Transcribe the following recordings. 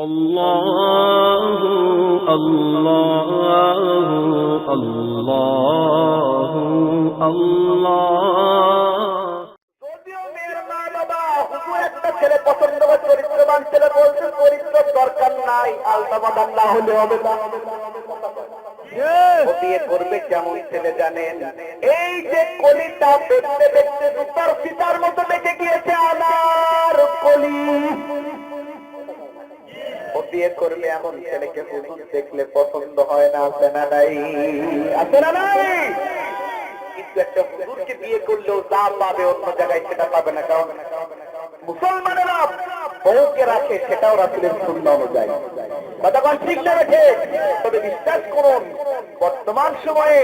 আল্লাহু আল্লাহু আল্লাহু আল্লাহ। যদিও মেয়ের মা বাবা হুজুর একটা ছেলে পছন্দ করে চরিত্রবান ছেলে বলছে চরিত্র দরকার নাই, আলতা বাদাম না হলে হবে না। ও বিয়ে করবে কেমন ছেলে জানেন? এই যে কলিটা দেখতে দেখতে জুতার ফিতার মতো দেখে গিয়েছে আমার কলি। ও বিয়ে করলে এমন ছেলেকে হুজুর দেখলে পছন্দ হয় না, আছে না নাই? আছে না নাই? কিন্তু একটা হুজুরকে বিয়ে করলেও যা পাবে অন্য জায়গায় সেটা পাবে না। কারণ মুসলমানেরা বউকে রাখে, সেটাও রাসূলের সুন্নাহ অনুযায়ী। কথাটা ঠিক না রেখে? তবে বিশ্বাস করুন, বর্তমান সময়ে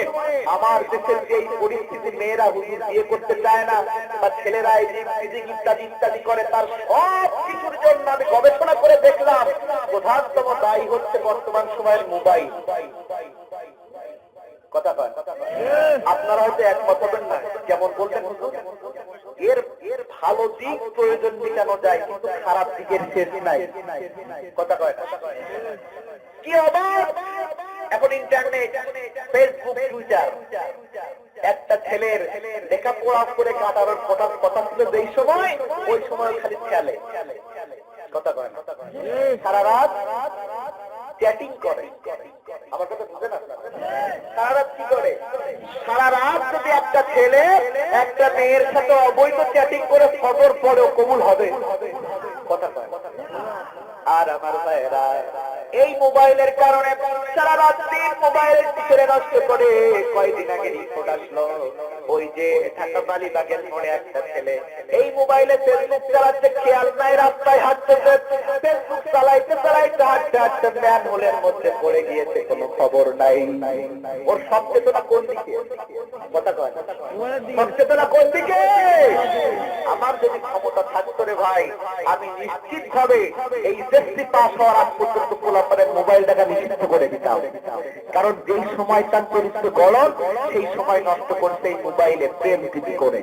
আমার দেশের যে এই পরিস্থিতি, মেয়েরা হুজুর বিয়ে করতে চায় না বা ছেলেরা এই যে ফিজিক ইত্যাদি ইত্যাদি করে, তার সব কিছুর জন্য আমি গবেষণা করে দেখলাম প্রধানতম দায়ী হচ্ছে বর্তমান সময়ের মোবাইল। কথা কয় আপনারা হয়তো একমত হবেন না। যেমন বললেন হুজুর, এর ভালো দিক প্রয়োজন মেটানো যায়, কিন্তু খারাপ দিকের শেষ নাই। কথা কয় কি অবাক! এখন ইন্টারনেট, ফেসবুক, টুইটার, একটা ছেলের লেখাপড়া করে কাটানোর কথা ছিল যেই সময়, ওই সময় খালি খেলে। কথা কয় সারা রাত চ্যাটিং করে। আমার কথা বুঝেন আপনারা? সারা রাত কি করে? সারা রাত যদি একটা ছেলে একটা মেয়ের সাথে অবৈধ চ্যাটিং করে ফজর পড়েও কবুল হবে? কথা কয়। আর আমার ভাইয়েরা এই মোবাইলের কারণে সারা রাত দিন মোবাইলের পিছনে নষ্ট করে। কয়দিন আগে রিপোর্ট আসলো, ওই যে ঢাকা মালিবাগের মোড়ে একটা ছেলে এই মোবাইলে ফেসবুক চালাচ্ছে, খেয়াল নাই রাস্তায় হাঁটতেছে, ফেসবুক চালাইতে চালাইতে হাঁটতে হাঁটতে ম্যান হোলের মধ্যে পড়ে গিয়েছে, কোনো খবর নাই। ওর সচেতনা কোন দিকে? কথা কয় সচেতনা কোন দিকে? আমার যদি ক্ষমতা থাকতো রে ভাই, আমি নিশ্চিত ভাবে এই এসএসসি পাস হওয়ার আগ পর্যন্ত পোলাপানের মোবাইল টাকা নিষিদ্ধ করে দিতাম। কারণ যেই সময় তার চরিত্র গলন, সেই সময় নষ্ট করছে এই মোবাইলে প্রেম টিভি করে।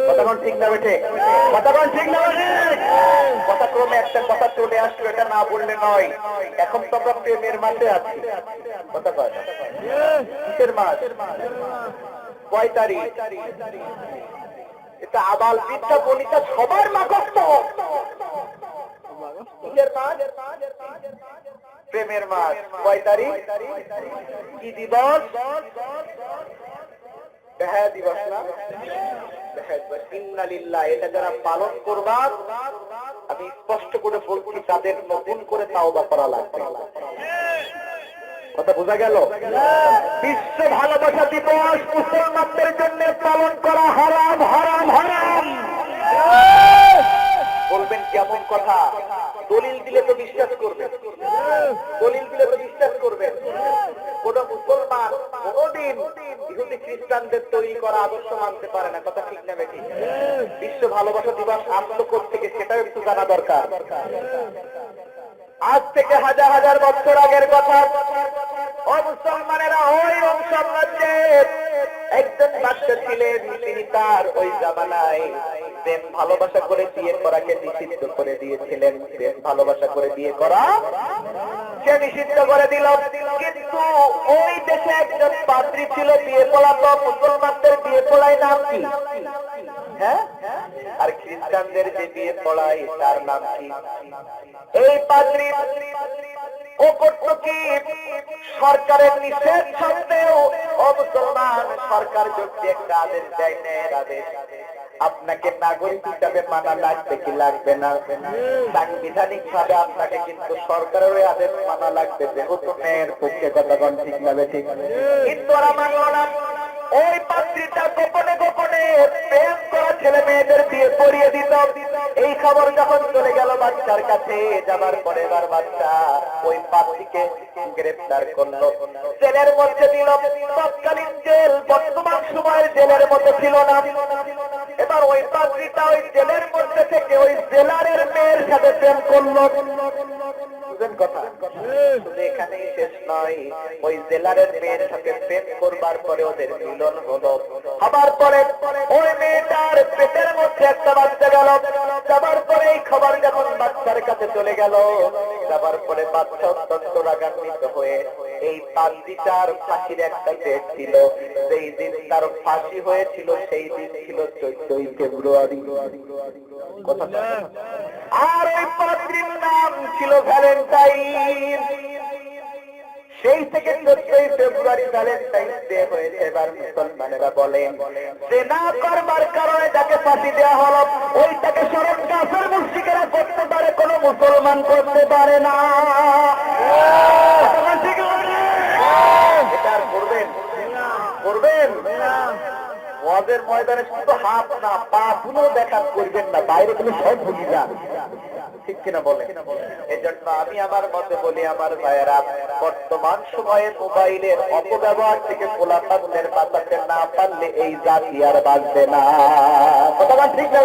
কথাক্ষণ ঠিক না বেঠে? কথাক্ষণ ঠিক না বেঠে? কথাক্রমে একটা কথা চলে আসলো, এটা না বললে নয়। এখন তো আমরা প্রেমের মাসে আছি। কথা কয় কিসের মাস? কয় তারিখ? এটা আবাল বৃদ্ধা বনিতা সবার মাগস্ত। কিসের মাস? প্রেমের মাস। কয় তারিখ? কি দিবস? বেহায়া দিবস না? ইন্নালিল্লাহ। এটা যারা পালন করবা, আমি স্পষ্ট করে বলছি, তাদের নতুন করে তাওবা করা লাগবে। কথা বোঝা গেল? বিশ্ব ভালোবাসা দিবস মুসলমানদের জন্য পালন করা হারাম, হারাম, হারাম। বলবেন কেমন কথা? দলিল দিলে তো বিশ্বাস করবে, দলিল দিলে তো বিশ্বাস করবে। কোন মুসলমান কোনদিন ইহুদি খ্রিস্টানদের তৈরি করা আদর্শ মানতে পারে না। কথা ঠিক না বেঠিক? বিশ্ব ভালোবাসা দিবস আসলো কোত্থেকে সেটাও একটু জানা দরকার। আজ থেকে হাজার হাজার বছর আগের কথা। ও মুসলমানেরা, ওই রোম সাম্রাজ্যের একজন বাদশা ছিলেন। তিনি তার ওই জামানায় প্রেম ভালোবাসা করে বিয়ে করাকে নিষিদ্ধ করে দিয়েছিলেন। প্রেম ভালোবাসা করে বিয়ে করা সে নিষিদ্ধ করে দিল। কিন্তু ওই দেশে একজন পাদ্রী ছিল, বিয়ে পড়াতো। মুসলমানদের বিয়ে পড়ায় নাম কি? হ্যাঁ? আর খ্রিস্টানদের যে বিয়ে পড়ায় তার নাম কি? এই পাদ্রী ও করত কি? সরকারের নিষেধ সত্ত্বেও মুসলমান সরকার যদি একটা আদেশ দেয়, ন্যায়ের আদেশ, আপনাকে নাগরিক হিসাবে মানা লাগবে কি লাগবে না? সাংবিধানিক ভাবে আপনাকে কিন্তু সরকারের আদেশ মানা লাগবে, যেহেতু ন্যায়ের পক্ষে। কথাগণ ঠিক লাগবে? ঠিক। কিন্তু ওরা মানল না। ওই পাত্রীটা গোপনে গোপনে প্রেম করা ছেলে মেয়েদের বিয়ে পড়িয়ে দিত। এই খবর যখন চলে গেল বাচ্চার কাছে, যাবার পরে এবার বাচ্চা ওই পাত্রীকে গ্রেফতার করলো, জেলের মধ্যে দিল। তৎকালীন জেল বর্তমান সময়ের জেলের মতো ছিল না। এবার ওই পাত্রীটা ওই জেলের মধ্যে থেকে ওই জেলারের মেয়ের সাথে প্রেম করলো। বুঝেন কথা? এখানেই শেষ নয়, ওই জেলারের মেয়ের সাথে প্রেম করবার পরে ওদের মিলন হলো। হবার পরে ওই মেয়েটার পেটের মধ্যে একটা বাচ্চা গেল। যাবার পরে এই খবর যখন বাচ্চার কাছে চলে গেল, যাবার পরে বাদশা অত্যন্ত রাগান্বিত হয়ে এই তান্দিটার ফাঁসির একটা ডেট ছিল, যেই দিন তার ফাঁসি হয়েছিল সেই দিন ছিল 14ই ফেব্রুয়ারি। আর ওই পাত্রীর নাম ছিল ভ্যালেন্টাইন। সেই থেকে 14ই ফেব্রুয়ারি ভ্যালেন্টাইন্স ডে হয়েছে। এবার মুসলমানেরা বলেন জেনা করবার কারণে যাকে ফাঁসি দেওয়া হলো ওইটাকে স্মরণ কাফের মুশরিকেরা করতে পারে, কোন মুসলমান করতে পারে না। এটা আর করবেন করবেন ওয়াজের ময়দানে শুধু হাত না পা গুলো দেখান করবেন না, বাইরে কোনো সব ভুলি যান, ঠিক কিনা বলে? এজন্য আমি আমার মতে বলি আমার ভাইয়েরা, বর্তমান সময়ে মোবাইলের অপব্যবহার থেকে পোলাপানদের বাঁচাতে না পারলে এই জাতি আর বাঁচবে না। কথা ঠিক না?